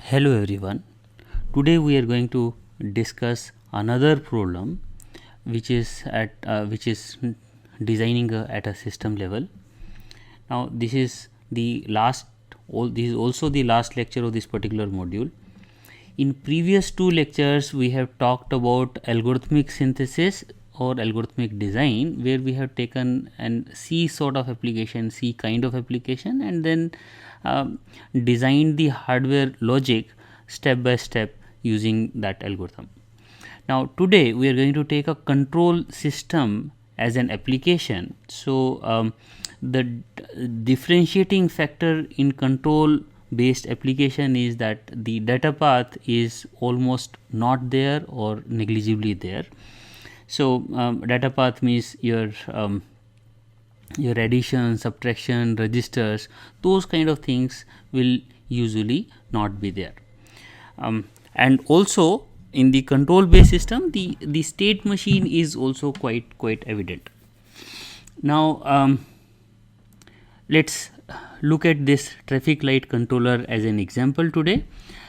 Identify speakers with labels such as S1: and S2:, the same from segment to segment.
S1: Hello everyone. Today we are going to discuss another problem which is designing at a system level. Now this is also the last lecture of this particular module. In previous two lectures we have talked about algorithmic synthesis or algorithmic design, where we have taken an C sort of application, C kind of application, and then designed the hardware logic step by step using that algorithm. Now today we are going to take a control system as an application. So the differentiating factor in control based application is that the data path is almost not there or negligibly there. So data path means your addition, subtraction, registers, those kind of things will usually not be there. And also in the control based system, the state machine is also quite evident. Now let's look at this traffic light controller as an example today.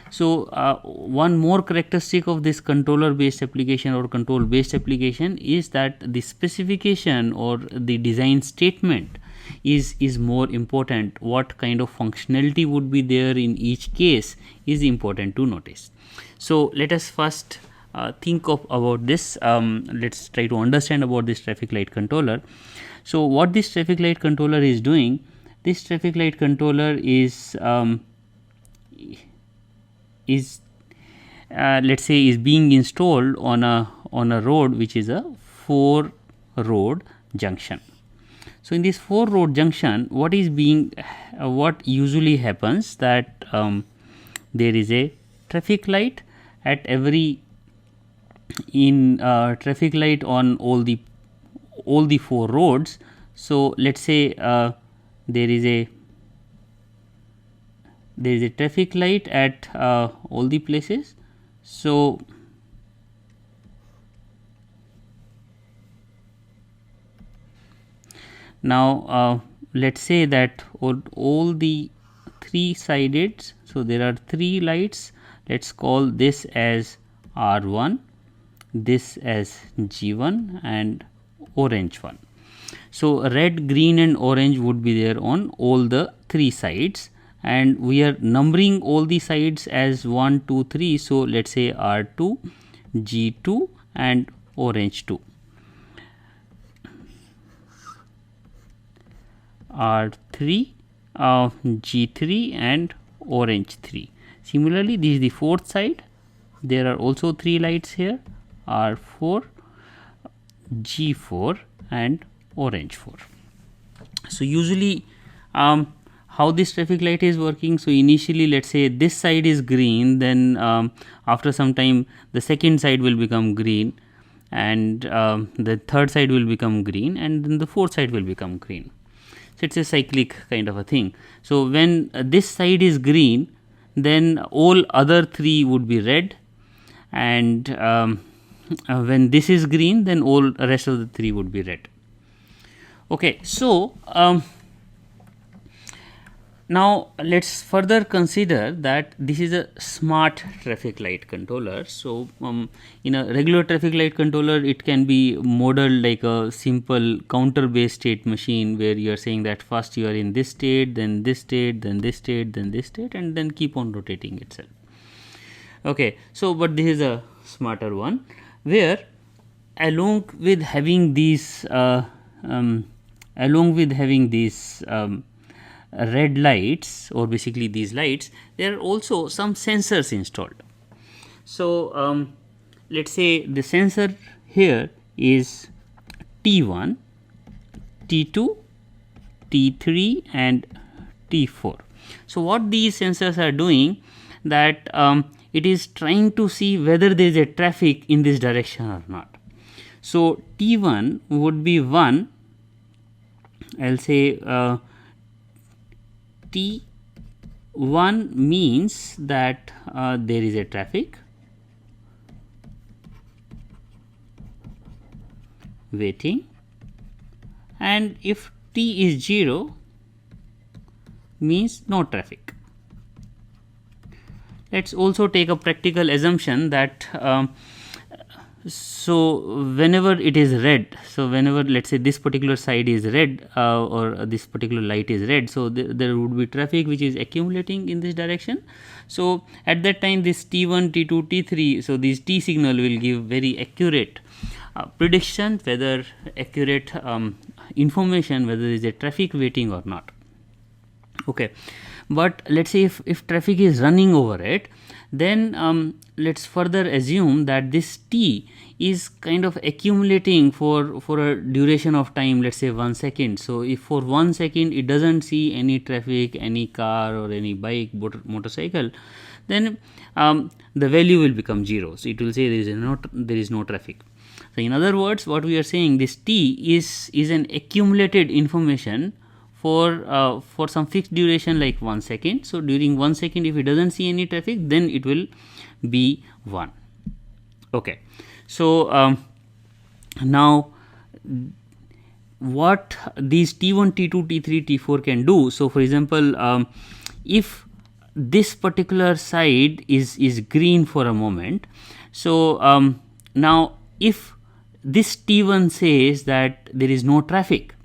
S1: So one more characteristic of this controller based application or control based application is that the specification or the design statement is more important. What kind of functionality would be there in each case is important to notice. So let us first think about this. Let's try to understand about this traffic light controller. So what this traffic light controller is doing, this traffic light controller is let's say is being installed on a road which is a 4 road junction. So in this 4 road junction, what usually happens that there is a traffic light at traffic light on all the 4 roads. So let's say there is a traffic light at all the places. So now let's say that all the 3 sided, so there are 3 lights. Let's call this as R1, this as G1, and orange one. So red, green and orange would be there on all the 3 sides, and we are numbering all the sides as 1, 2, 3. So let's say R2, G2 and orange 2. R3, G3 and orange 3. Similarly, this is the 4th side. There are also 3 lights here, R4, G4 and orange 4. So usually how this traffic light is working, so initially let's say this side is green, then after some time the second side will become green, and the third side will become green, and then the fourth side will become green. So it's a cyclic kind of a thing. So when this side is green, then all other 3 would be red, and when this is green, then all rest of the 3 would be red. Okay, so now let's further consider that this is a smart traffic light controller. So in a regular traffic light controller, it can be modeled like a simple counter based state machine, where you are saying that first you are in this state, then this state, then this state, then this state, and then keep on rotating itself. Okay, so but this is a smarter one, where along with having these red lights, or basically these lights, there are also some sensors installed. So let's say the sensor here is T1, T2, T3 and T4. So what these sensors are doing, that it is trying to see whether there is a traffic in this direction or not. So T1 would be 1, I'll say T1 means that there is a traffic waiting, and if T is 0 means no traffic. let's also take a practical assumption that so whenever it is red, so whenever let's say this particular side is red or this particular light is red, so there would be traffic which is accumulating in this direction. So at that time this T1, T2, T3, so this T signal will give very accurate prediction, whether accurate information whether there is a traffic waiting or not. Okay, but let's say if traffic is running over it, then let's further assume that this T is kind of accumulating for a duration of time, let's say 1 second. So if for 1 second it doesn't see any traffic, any car or any bike, motorcycle, then the value will become 0. So it will say there is no traffic. So in other words, what we are saying, this T is an accumulated information for some fixed duration like 1 second. So during 1 second, if it doesn't see any traffic, then it will be 1. Okay, so now what these T1, T2, T3, T4 can do. So for example, if this particular side is green for a moment, so now if this T1 says that there is no traffic,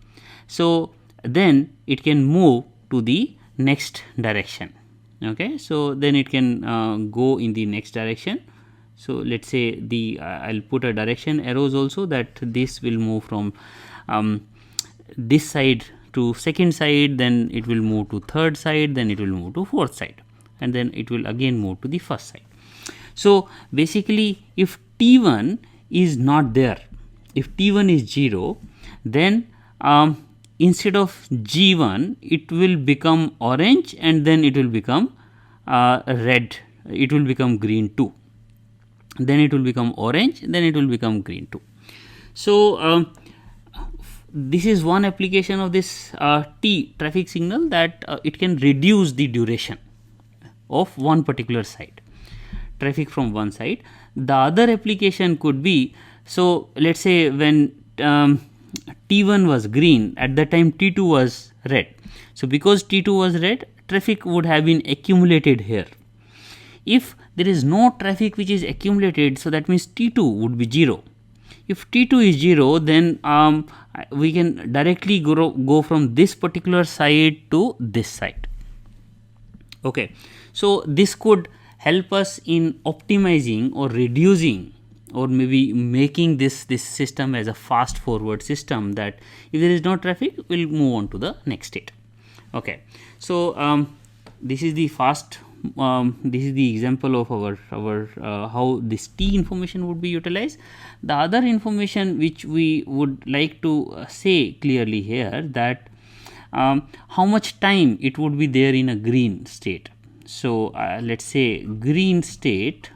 S1: so then it can move to the next direction. Okay, so then it can go in the next direction. So let's say I'll put a direction arrows also, that this will move from this side to second side, then it will move to third side, then it will move to fourth side, and then it will again move to the first side. So basically, if T1 is not there, if T1 is 0, then instead of G1 it will become orange, and then it will become red, it will become green too, then it will become orange, then it will become green too. So this is one application of this T traffic signal, that it can reduce the duration of one particular side, traffic from one side. The other application could be, so let's say when T1 was green, at that time T2 was red. So because T2 was red, traffic would have been accumulated here. If there is no traffic which is accumulated, so that means T2 would be 0. If T2 is 0, then we can directly go from this particular side to this side. Okay, so this could help us in optimizing or reducing or maybe making this system as a fast forward system, that if there is no traffic, we'll move on to the next state. Okay, so this is the this is the example of our how this T information would be utilized. The other information which we would like to say clearly here, that how much time it would be there in a green state. So let's say green state,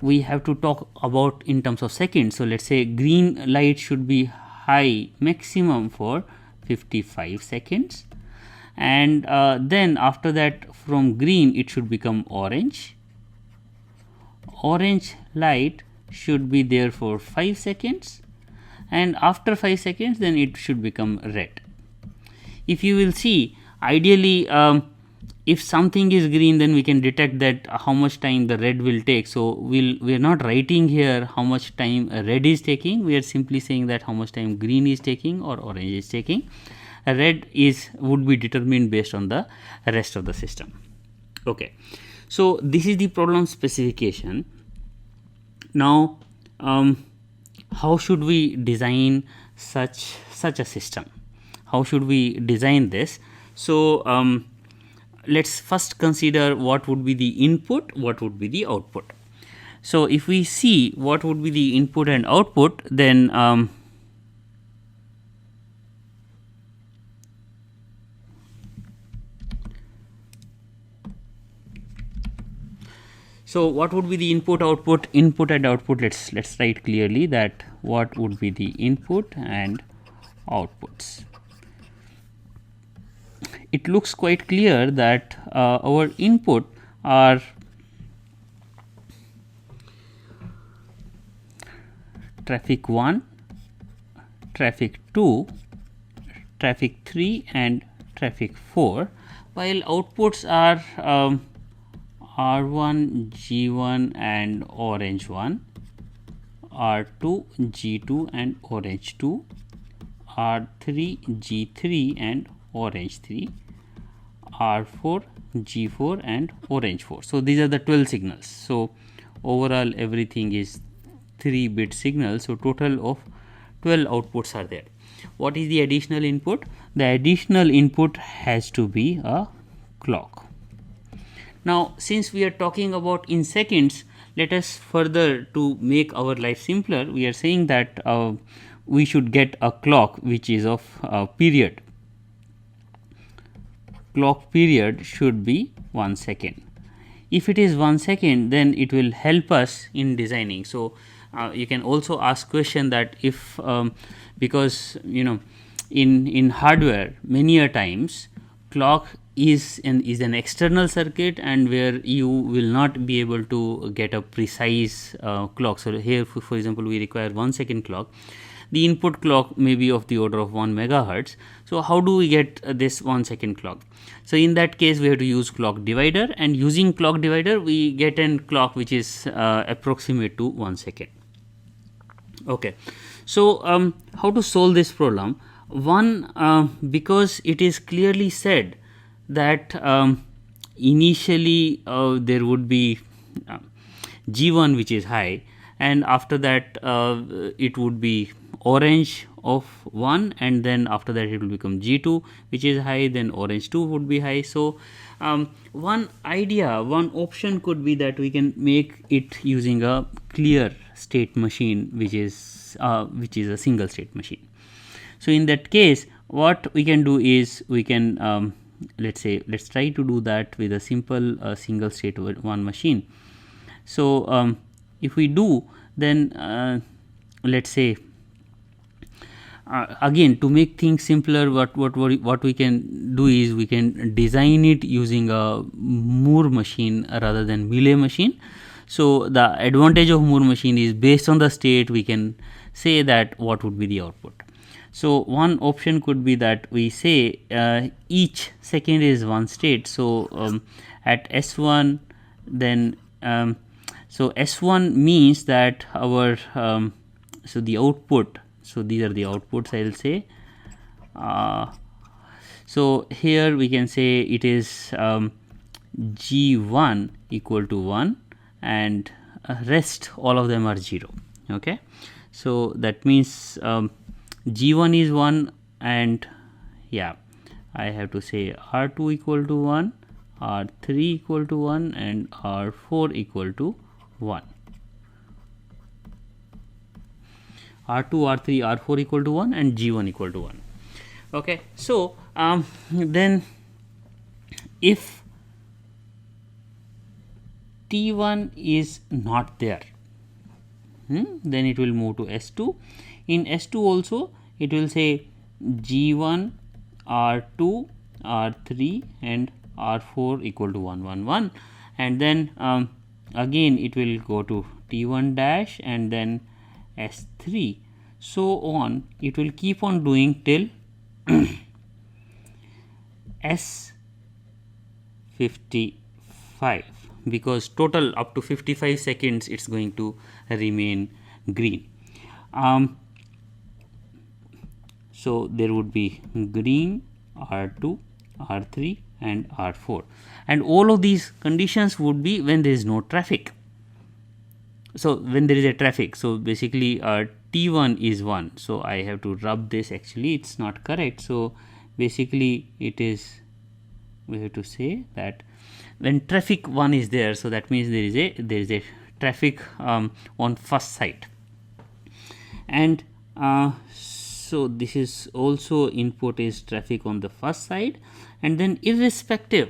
S1: we have to talk about in terms of seconds. So let's say green light should be high maximum for 55 seconds, and then after that from green it should become orange. Orange light should be there for 5 seconds, and after 5 seconds then it should become red. If you will see, ideally if something is green, then we can detect that how much time the red will take. So we are not writing here how much time red is taking, we are simply saying that how much time green is taking or orange is taking. Red would be determined based on the rest of the system. Okay, so this is the problem specification. Now how should we design such a system? How should we design this? So let's first consider what would be the input, what would be the output. So if we see what would be the input and output, then so what would be the input and output? Let's write clearly that what would be the input and outputs. It looks quite clear that our input are traffic 1, traffic 2, traffic 3 and traffic 4, while outputs are R1, G1 and orange 1, R2, G2 and orange 2, R3, G3 and orange 3, R4, G4 and orange 4. So these are the 12 signals. So overall everything is 3-bit signal. So total of 12 outputs are there. What is the additional input? The additional input has to be a clock. Now since we are talking about in seconds, let us further to make our life simpler, we are saying that we should get a clock which is of period. Clock period should be 1 second. If it is 1 second, then it will help us in designing. So you can also ask question that if because in hardware many a times clock is an external circuit, and where you will not be able to get a precise clock. So here for example we require 1 second clock. The input clock may be of the order of 1 megahertz. So how do we get this 1 second clock? So in that case we have to use clock divider, and using clock divider we get an clock which is approximate to 1 second. Okay, so how to solve this problem? One, because it is clearly said that initially there would be G1 which is high, and after that it would be orange of 1, and then after that it will become G2 which is high, then orange 2 would be high. So one option could be that we can make it using a clear state machine which is a single state machine. So in that case what we can do is we can let's try to do that with a simple single state one machine. So if we do, then let's say again, to make things simpler, what we can do is we can design it using a Moore machine rather than Mealy machine. So the advantage of Moore machine is based on the state we can say that what would be the output. So one option could be that we say each second is one state. So at S1, then so S1 means that our so the output. So these are the outputs I will say. So here we can say it is G1 equal to 1, and rest all of them are 0. Okay, so that means G1 is 1, and yeah, I have to say R2 equal to 1, R3 equal to 1, and R4 equal to 1. R2, R3, R4 equal to 1 and G1 equal to 1. Okay, so then if T1 is not there, then it will move to S2. In S2 also it will say G1, R2, R3 and R4 equal to 1, 1, 1, and then again it will go to T1 dash and then S3, so on. It will keep on doing till S55, because total up to 55 seconds it's going to remain green. So there would be green, R2, R3 and R4, and all of these conditions would be when there is no traffic. So when there is a traffic, so basically T1 is 1, so I have to rub this, actually it's not correct. So basically it is, we have to say that when traffic 1 is there, so that means there is a traffic on first side, and so this is also input is traffic on the first side, and then irrespective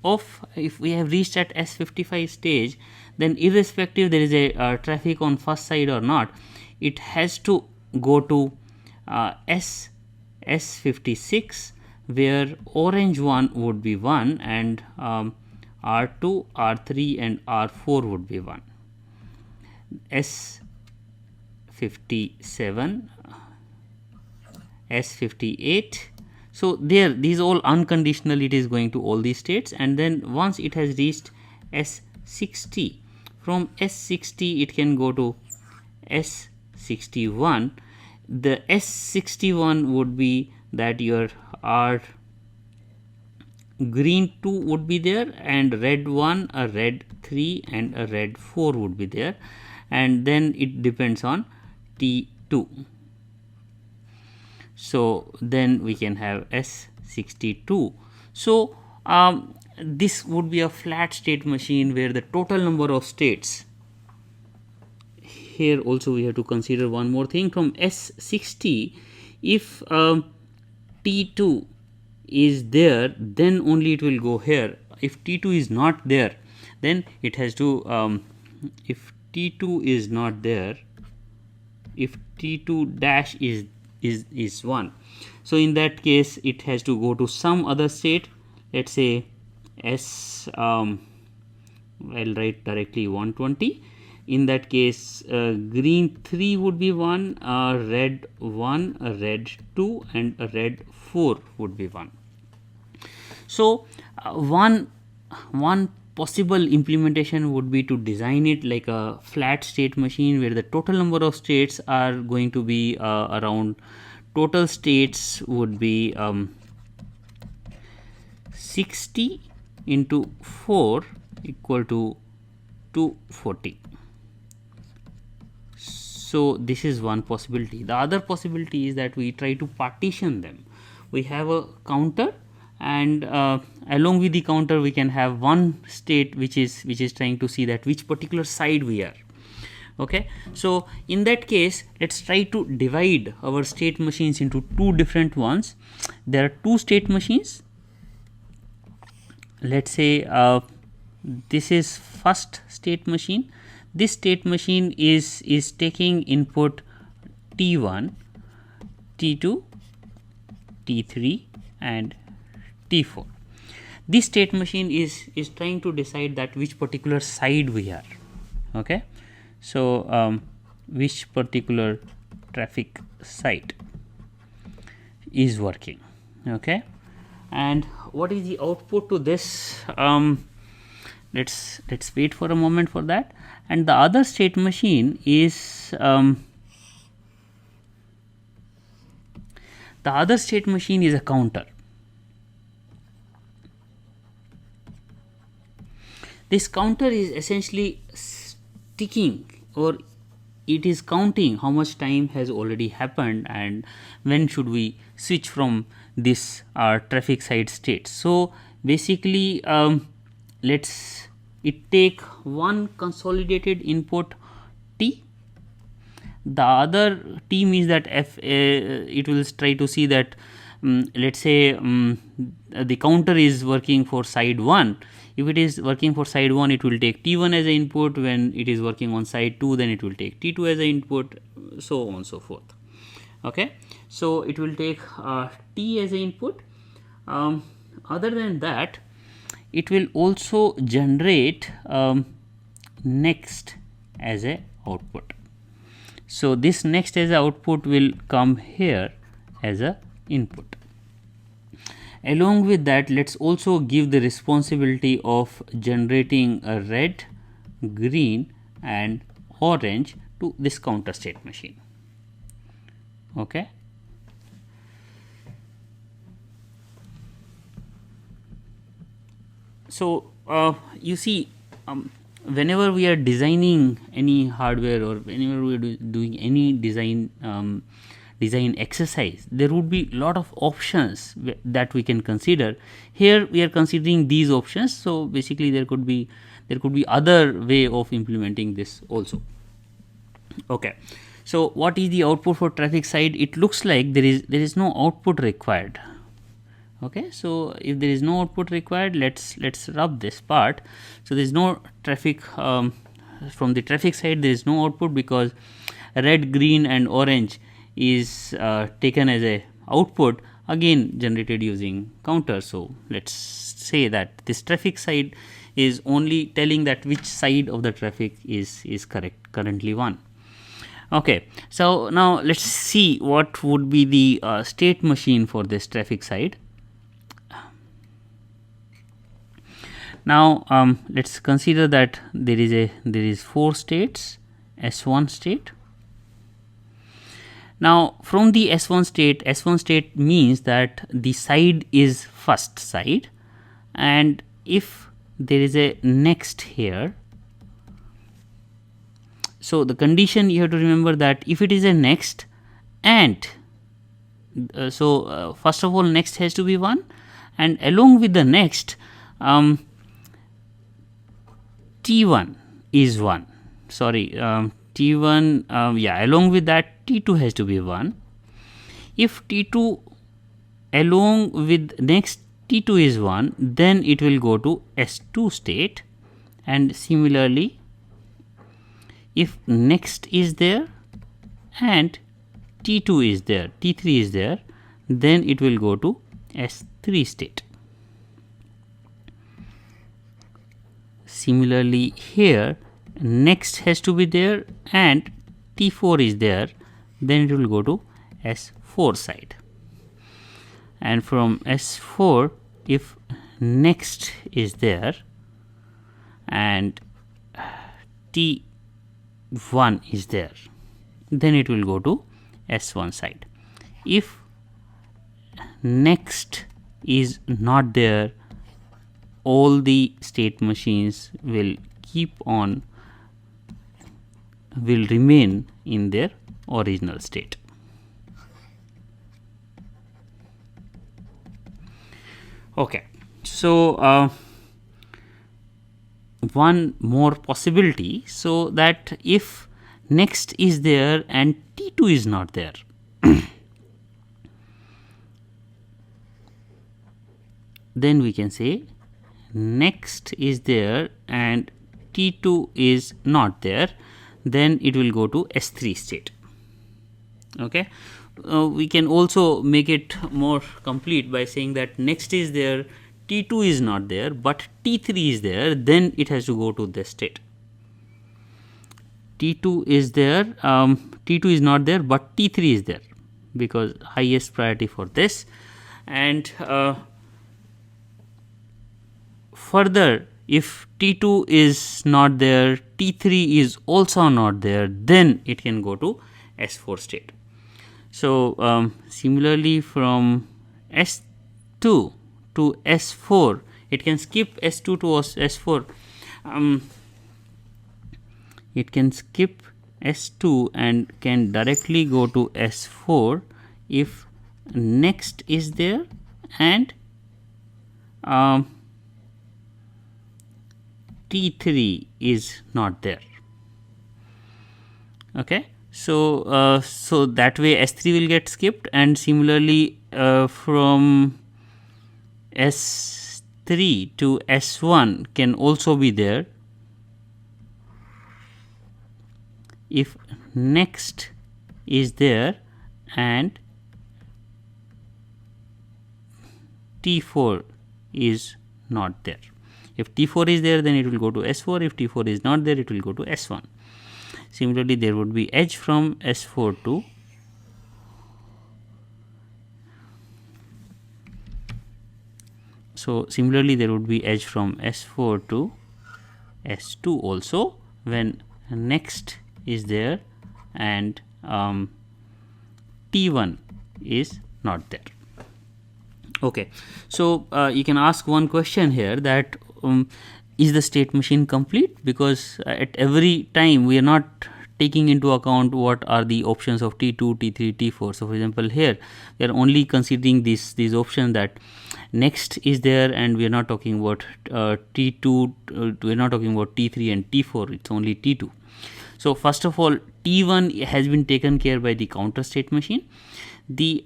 S1: of if we have reached at S55 stage, then irrespective there is a traffic on first side or not, it has to go to S56, where orange 1 would be 1 and R2, R3 and R4 would be 1. S57, S58, So there, these all unconditional, it is going to all these states, and then once it has reached S60, from S60 it can go to S61. The S61 would be that your R green 2 would be there, and red 1, a red 3 and a red 4 would be there, and then it depends on T2. So then we can have S62. So this would be a flat state machine where the total number of states, here also we have to consider one more thing. From S60, if T2 is there, then only it will go here. If T2 is not there, then it has to if T2 is not there, if T2 dash is 1, so in that case it has to go to some other state. Let's say S I'll write directly 120. In that case green 3 would be 1, red 1, a red 2 and a red 4 would be 1. So one possible implementation would be to design it like a flat state machine where the total number of states are going to be around, total states would be 60 into 4 equal to 240. So this is one possibility. The other possibility is that we try to partition them. We have a counter, and along with the counter we can have one state which is trying to see that which particular side we are. Okay, so in that case let's try to divide our state machines into two different ones. There are two state machines. Let's say this is first state machine. This state machine is taking input T1, T2, T3 and T4. This state machine is trying to decide that which particular side we are. Okay, so which particular traffic side is working. Okay, and what is the output to this? Let's wait for a moment for that. And the other state machine is a counter. This counter is essentially ticking, or it is counting how much time has already happened and when should we switch from this traffic side state. So basically let's take one consolidated input T. The other T means that it will try to see that let's say the counter is working for side 1. If it is working for side 1, it will take T1 as an input. When it is working on side 2, then it will take T2 as an input, so on and so forth. Okay, so it will take T as an input. Other than that, it will also generate next as a output. So this next as a output will come here as a input. Along with that, let's also give the responsibility of generating a red, green and orange to this counter state machine. Okay, so you see, whenever we are designing any hardware or whenever we are doing any design exercise, there would be a lot of options that we can consider. Here we are considering these options, so basically there could be other way of implementing this also. Okay, so what is the output for traffic side? It looks like there is no output required. Okay, so if there is no output required, let's rub this part. So there is no traffic from the traffic side, there is no output because red, green and orange is taken as a output, again generated using counter. So let's say that this traffic side is only telling that which side of the traffic is correct, currently 1. Okay, so now let's see what would be the state machine for this traffic side. Now let's consider that there is 4 states, S1 state. Now from the S1 state means that the side is first side, and if there is a next here, so the condition you have to remember that if it is a next, and first of all next has to be 1, and along with the next T1 is 1, sorry, T1, along with that T2 has to be 1. If T2 along with next T2 is 1, then it will go to S2 state, and similarly if next is there and T2 is there, T3 is there, then it will go to S3 state. Similarly here next has to be there and T4 is there, then it will go to S4 side. And from S4, if next is there and T1 is there, then it will go to S1 side. If next is not there, all the state machines will remain in their original state. Okay, so one more possibility, so that if next is there and T2 is not there, then we can say next is there and T2 is not there, then it will go to S3 state. Okay, we can also make it more complete by saying that next is there, T2 is not there, but T3 is there, then it has to go to this state. T2 is there, T2 is not there, but T3 is there, because highest priority for this. And further, if T2 is not there, T3 is also not there, then it can go to S4 state. So similarly from S2 to S4, it can skip S2 to S4. It can skip S2 and can directly go to S4 if next is there and T3 is not there. Okay, so so that way S3 will get skipped, and similarly from S3 to S1 can also be there if next is there and T4 is not there. If T4 is there, then it will go to S4. If T4 is not there, it will go to S1. Similarly, there would be edge from S4 to similarly there would be edge from S4 to S2 also when next is there and T1 is not there. Okay, so you can ask one question here, that is the state machine complete? Because at every time we are not taking into account what are the options of T2, T3, T4. So for example, here we are only considering these options, that next is there, and we are not talking about T2, we are not talking about T3 and T4, it's only T2. So first of all, T1 has been taken care by the counter state machine. The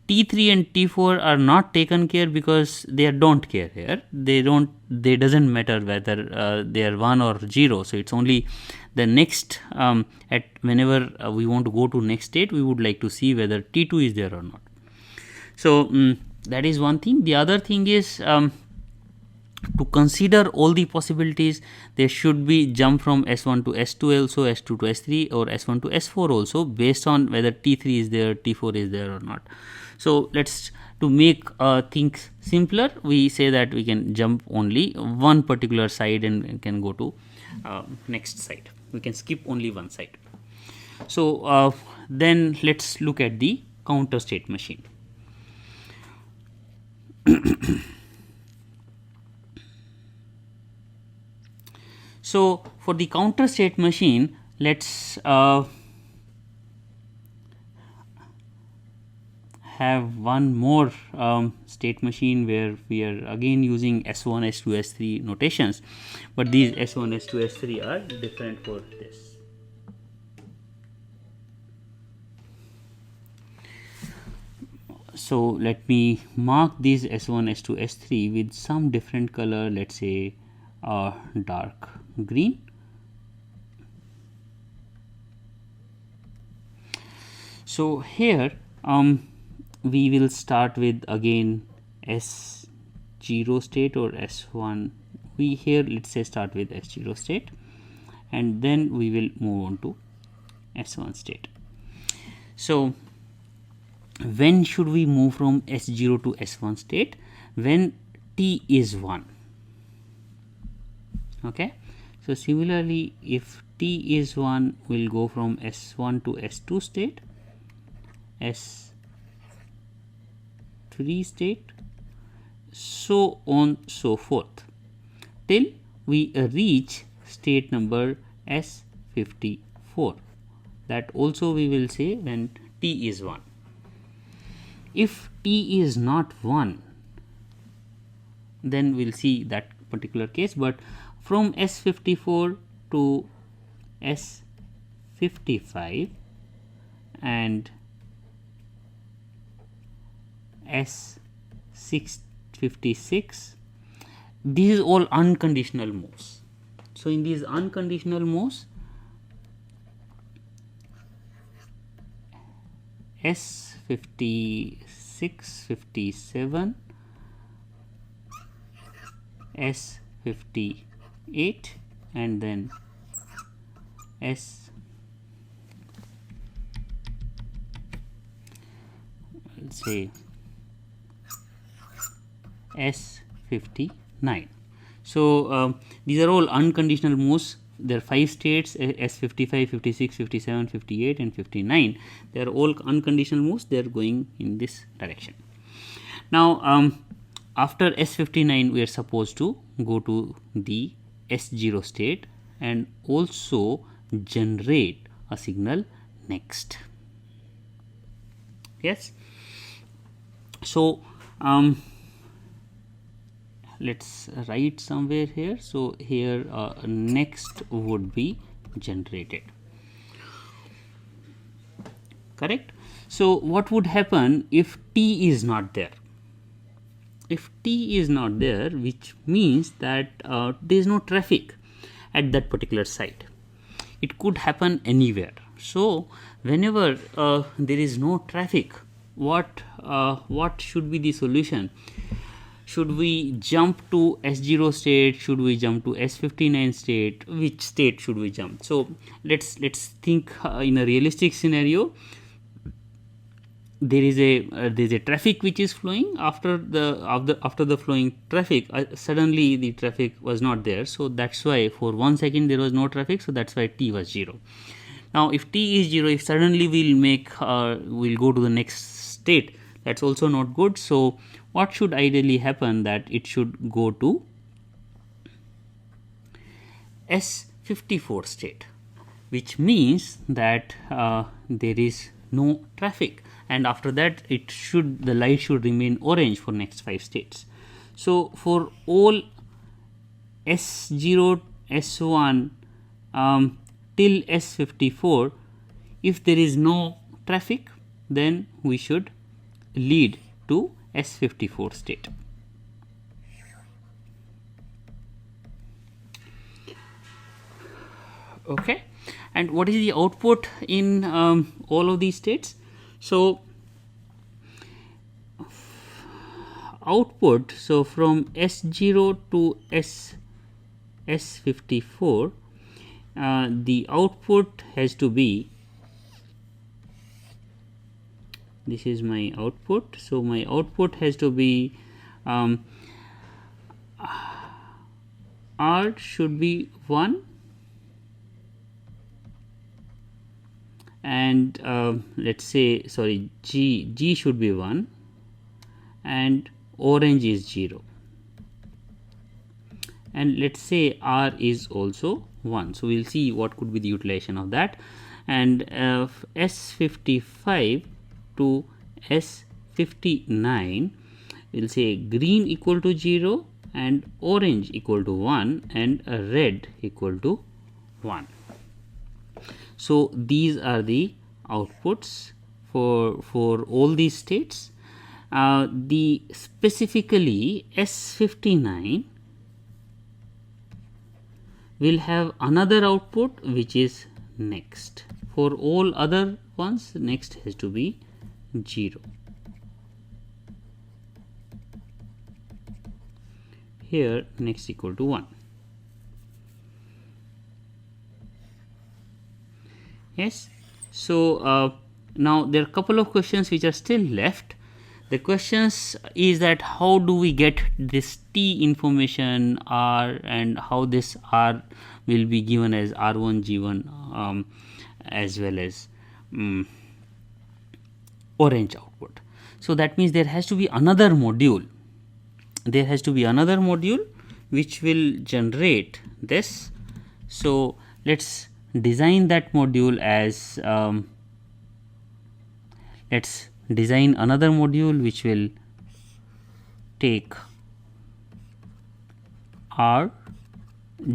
S1: T3 and T4 are not taken care because they don't care here. They doesn't matter whether they are 1 or 0. So it's only the next, at whenever we want to go to next state, we would like to see whether T2 is there or not. So that is one thing. The other thing is To consider all the possibilities, there should be jump from S1 to S2 also, S2 to S3, or S1 to S4 also, based on whether T3 is there, T4 is there or not. So let's, to make things simpler, we say that we can jump only one particular side and can go to next side. We can skip only one side. So then let's look at the counter state machine. So for the counter state machine, let's have one more state machine where we are again using S1, S2, S3 notations, but these S1, S2, S3 are different for this. So let me mark these S1, S2, S3 with some different color, let's say dark green. So here we will start with again S0 state or S1. We here, let's say, start with S0 state, and then we will move on to S1 state. So when should we move from S0 to S1 state? When t is 1. Okay, so similarly, if t is 1, we'll go from S1 to S2 state, S3 state, so on so forth, till we reach state number S54. That also we will say when t is 1. If t is not 1, then we'll see that particular case, but from S54 to S55 and S56, this is all unconditional moves. So in these unconditional moves, S56, 57, S58, and then let's say S59. So these are all unconditional moves. There are 5 states, S55, 56, 57, 58 and 59. They are all unconditional moves. They are going in this direction. Now after S59, we are supposed to go to the S0 state and also generate a signal next. Yes. So let's write somewhere here. So here next would be generated. Correct. So what would happen if t is not there? If t is not there, which means that there is no traffic at that particular site. It could happen anywhere. So whenever there is no traffic, what should be the solution? Should we jump to S0 state? Should we jump to S59 state? Which state should we jump? So let's think in a realistic scenario. There is a traffic which is flowing. After the flowing traffic, suddenly the traffic was not there. So that's why for 1 second there was no traffic. So that's why t was 0. Now if t is 0, if suddenly we'll go to the next state, that's also not good. So what should ideally happen? That it should go to S54 state, which means that there is no traffic, and after that the light should remain orange for next 5 states. So for all S0, S1 till S54, if there is no traffic, then we should lead to S54 state. Okay, and what is the output in all of these states? So output, so from S0 to S54, the output has to be, this is my output, so my output has to be R should be 1 and let's say, sorry, G should be 1 and orange is 0, and let's say R is also 1. So we'll see what could be the utilization of that. And S55 to S59, we'll say green equal to 0 and orange equal to 1 and red equal to 1. So these are the outputs for all these states. The specifically S59 will have another output which is next. For all other ones, next has to be 0. Here next equal to 1. Yes. So now there are a couple of questions which are still left. The questions is that how do we get this T information R, and how this R will be given as R1 G1 as well as orange output. So that means there has to be another module. There has to be another module which will generate this. So let's design that module as let's design another module which will take R,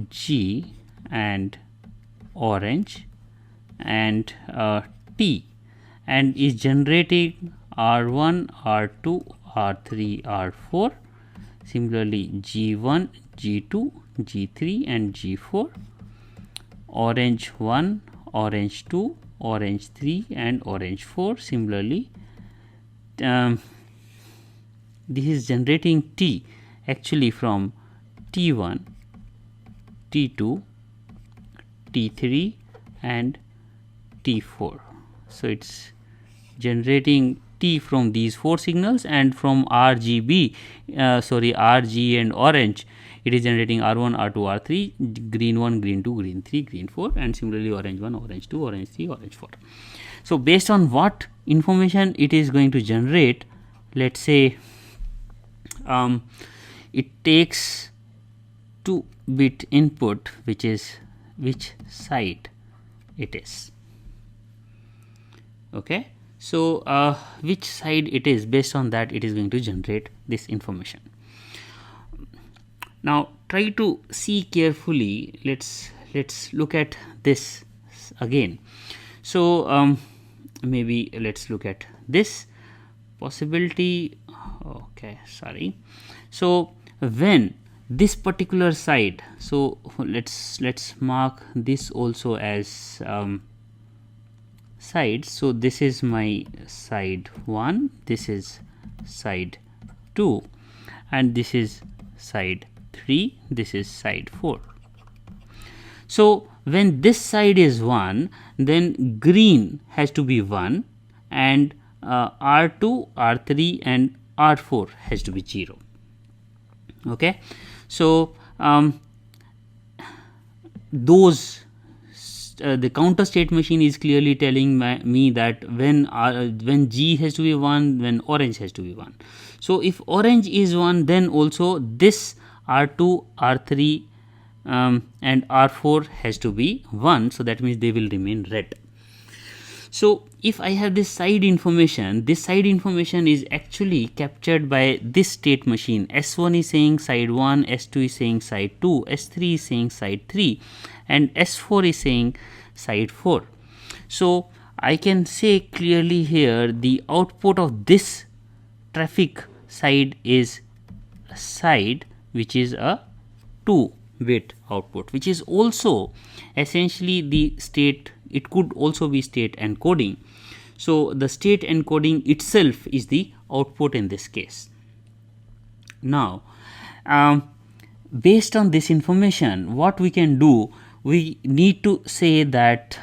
S1: G and orange and T, and is generating R1, R2, R3, R4, similarly G1, G2, G3 and G4, orange 1, orange 2, orange 3 and orange 4. Similarly, this is generating T actually from T1, T2, T3 and T4. So it's generating T from these 4 signals, and from RGB, RG and orange, it is generating R1, R2, R3, green 1, green 2, green 3, green 4, and similarly orange 1, orange 2, orange 3, orange 4. So based on what information it is going to generate, let's say it takes 2-bit input, which is which side it is. Okay, so which side it is, based on that it is going to generate this information. Now try to see carefully. Let's look at this again. So maybe let's look at this possibility. Okay, sorry. So when this particular side, so let's mark this also as sides. So this is my side 1, this is side 2, and this is side 3, this is side 4. So when this side is 1, then green has to be 1, and R2, R3 and R4 has to be 0. Okay, so those the counter state machine is clearly telling me that when G has to be 1, when orange has to be 1. So if orange is 1, then also this R2, R3 and R4 has to be 1. So that means they will remain red. So if I have this side information is actually captured by this state machine. S1 is saying side 1, S2 is saying side 2, S3 is saying side 3, and S4 is saying side 4. So I can say clearly here the output of this traffic side is a side which is a 2-bit output, which is also essentially the state. It could also be state encoding. So the state encoding itself is the output in this case. Now, based on this information, what we can do, we need to say that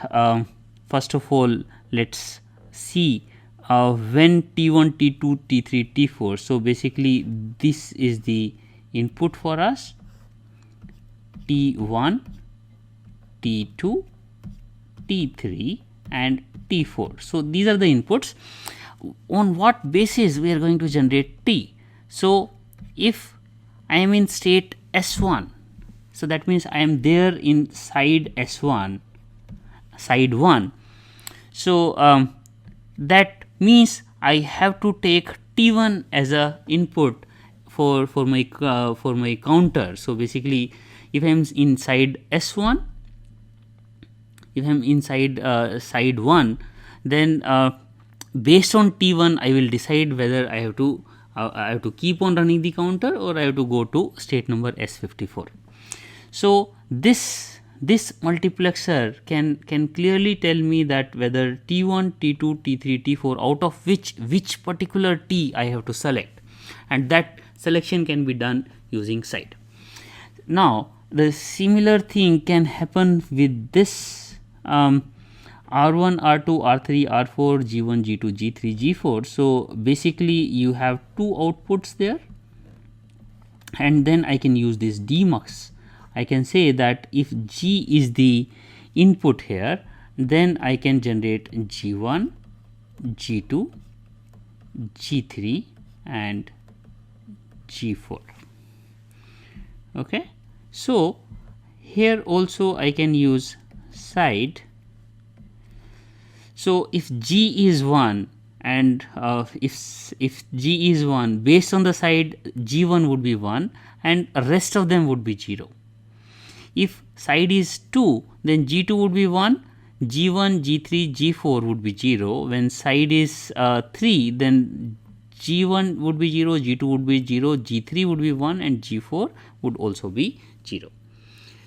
S1: first of all, let's see when T1, T2, T3, T4. So basically this is the input for us, T1, T2, T3 and T4. So these are the inputs. On what basis we are going to generate T? So if I am in state S1, so that means I am there in side S1, side 1. So that means I have to take T1 as a input for my counter. So basically, if I am inside S1, if I am inside side 1, then based on T1 I will decide whether I have to keep on running the counter or I have to go to state number S54. So this multiplexer can clearly tell me that whether T1, T2, T3, T4, out of which particular T I have to select, and that selection can be done using side. Now the similar thing can happen with this R1, R2, R3, R4, G1, G2, G3, G4. So basically you have two outputs there, and then I can use this demux. I can say that if G is the input here, then I can generate G1, G2, G3 and G4. Okay, so here also I can use side. So if G is 1 and if G is 1, based on the side G1 would be 1 and rest of them would be 0. If side is 2, then G2 would be 1, G1, G3, G4 would be 0. When side is 3, then G1 would be 0, G2 would be 0, G3 would be 1 and G4 would also be 0.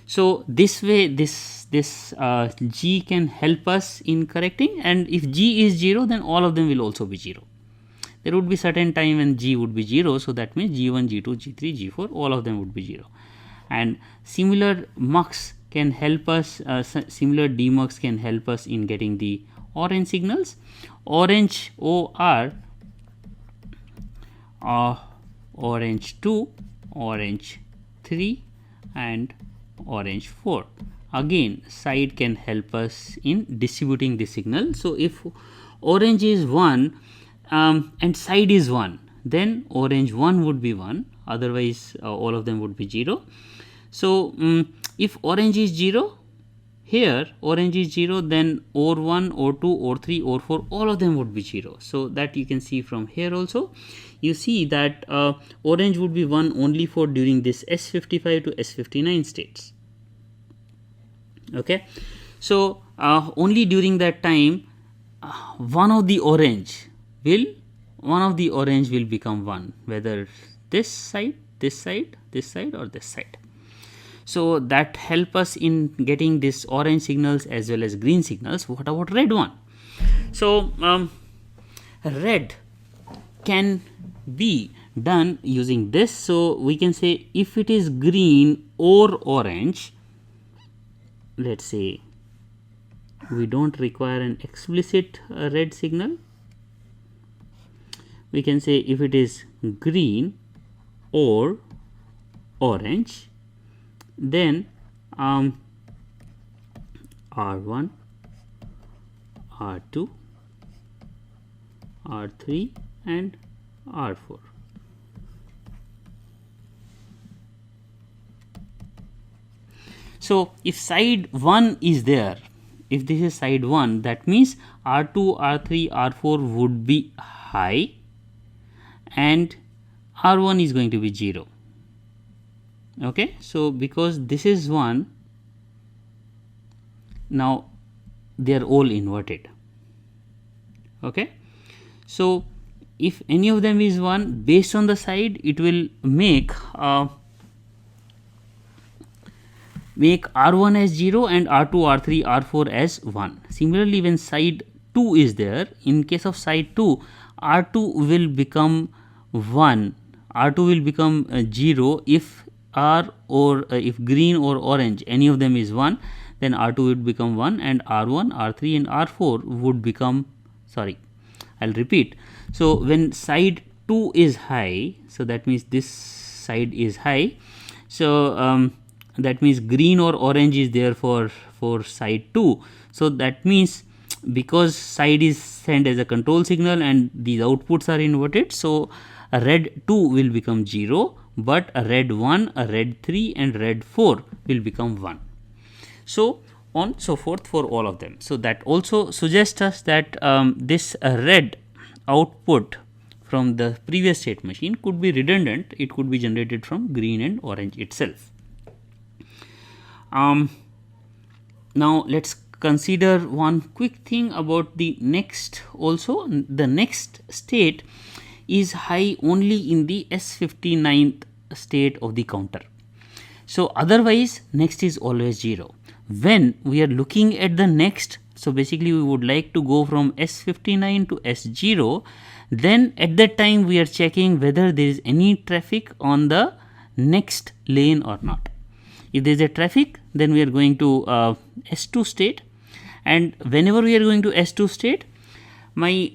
S1: So this way this G can help us in correcting, and if G is 0, then all of them will also be 0. There would be certain time when G would be 0, so that means G1, G2, G3, G4, all of them would be 0. And similar mux can help us, similar demux can help us in getting the orange signals. Orange OR, orange 2, orange 3 and orange 4. Again, side can help us in distributing the signal. So if orange is 1 and side is 1, then orange 1 would be 1, otherwise all of them would be 0. So if orange is 0, here orange is 0, then OR1, OR2, OR3, OR4, all of them would be 0. So that you can see from here also. You see that orange would be 1 only for during this S55 to S59 states. Okay, so only during that time one of the orange will become 1, whether this side, this side, this side or this side. So that help us in getting this orange signals as well as green signals. What about red one? So red can be done using this. So we can say if it is green or orange, let's say we don't require an explicit red signal. We can say if it is green or orange, then R1, R2, R3 and R4. So if side 1 is there, if this is side 1, that means R2, R3, R4 would be high and R1 is going to be 0. Okay, so because this is 1, now they are all inverted. Okay, so if any of them is 1, based on the side, it will make R1 as 0 and R2, R3, R4 as 1. Similarly, when side 2 is there, in case of side 2, R2 will become 1, R2 will become 0 if R or if green or orange, any of them is 1, then R2 would become 1, and R1, R3 and R4 would become, sorry, I'll repeat. So when side 2 is high, so that means this side is high, so that means green or orange is there for side 2. So that means because side is sent as a control signal and these outputs are inverted, so a red 2 will become 0, but a red 1, a red 3 and red 4 will become 1. So on so forth for all of them. So that also suggests us that this red output from the previous state machine could be redundant. It could be generated from green and orange itself. Now let's consider one quick thing about the next also. The next state is high only in the S59th state of the counter. So otherwise next is always 0. When we are looking at the next, so basically we would like to go from S59 to S0, then at that time we are checking whether there is any traffic on the next lane or not. If there is a traffic, then we are going to S2 state, and whenever we are going to S2 state, my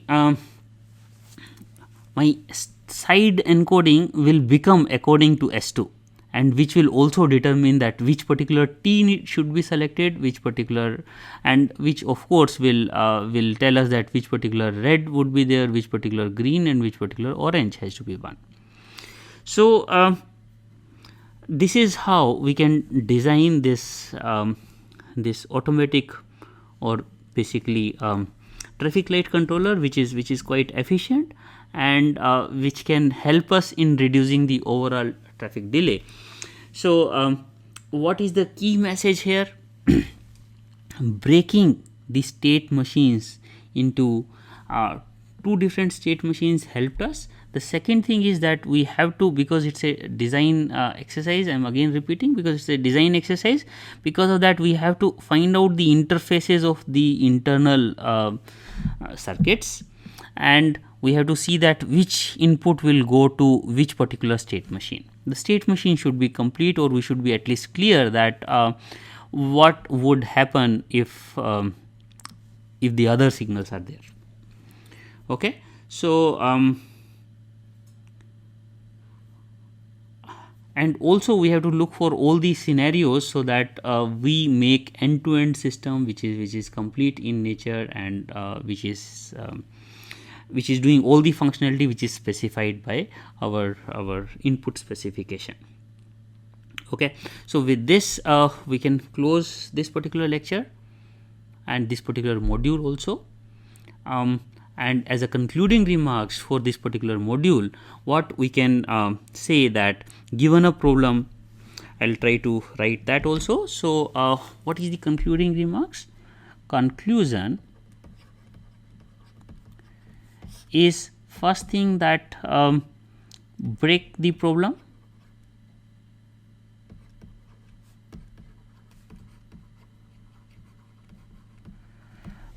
S1: side encoding will become according to S2, and which will also determine that which particular T should be selected, which particular, and which of course will tell us that which particular red would be there, which particular green and which particular orange has to be 1. So this is how we can design this this automatic or basically traffic light controller, which is quite efficient and which can help us in reducing the overall traffic delay. So what is the key message here? Breaking the state machines into 2 different state machines helped us. The second thing is that we have to, because it's a design exercise, I'm again repeating, because it's a design exercise, because of that we have to find out the interfaces of the internal circuits, and we have to see that which input will go to which particular state machine. The state machine should be complete, or we should be at least clear that what would happen if the other signals are there. Okay, so and also we have to look for all these scenarios so that we make end-to-end system which is complete in nature and which is doing all the functionality which is specified by our input specification. Okay, so with this we can close this particular lecture and this particular module also. And as a concluding remarks for this particular module, what we can say that given a problem, I'll try to write that also. So what is the concluding remarks? Conclusion is first thing that break the problem.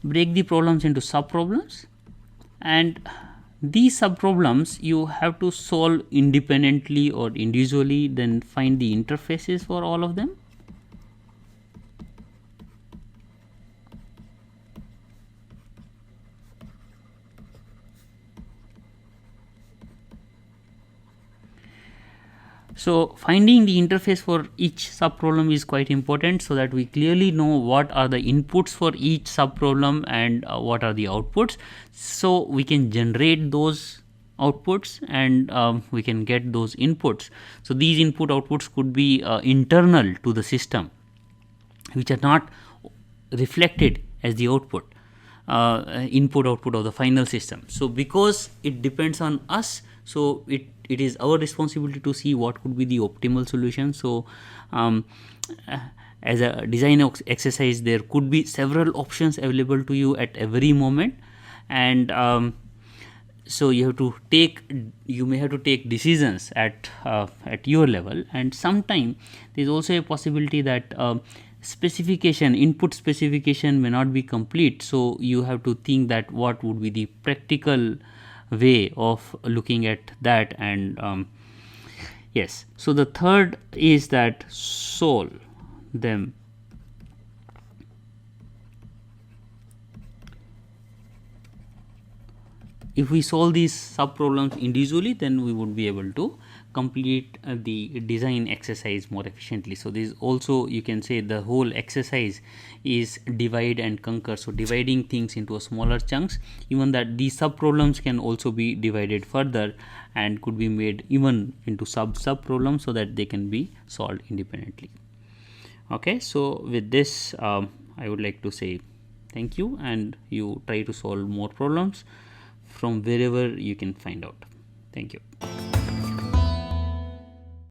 S1: Break the problems into sub-problems, and these sub-problems you have to solve independently or individually, then find the interfaces for all of them. So finding the interface for each sub-problem is quite important, so that we clearly know what are the inputs for each sub-problem and what are the outputs, so we can generate those outputs and we can get those inputs. So these input outputs could be internal to the system, which are not reflected as the output, input output of the final system. So because it depends on us, so it is our responsibility to see what could be the optimal solution. So as a design exercise, there could be several options available to you at every moment, and so you may have to take decisions at your level, and sometime there is also a possibility that input specification may not be complete, so you have to think that what would be the practical way of looking at that, and Yes, so the third is that solve them if we solve these sub problems individually, then we would be able to complete the design exercise more efficiently. So this also, you can say, the whole exercise is divide and conquer. So dividing things into a smaller chunks, even that these sub problems can also be divided further and could be made even into sub problems, so that they can be solved independently. Okay, so with this I would like to say thank you, and you try to solve more problems from wherever you can find out. Thank you.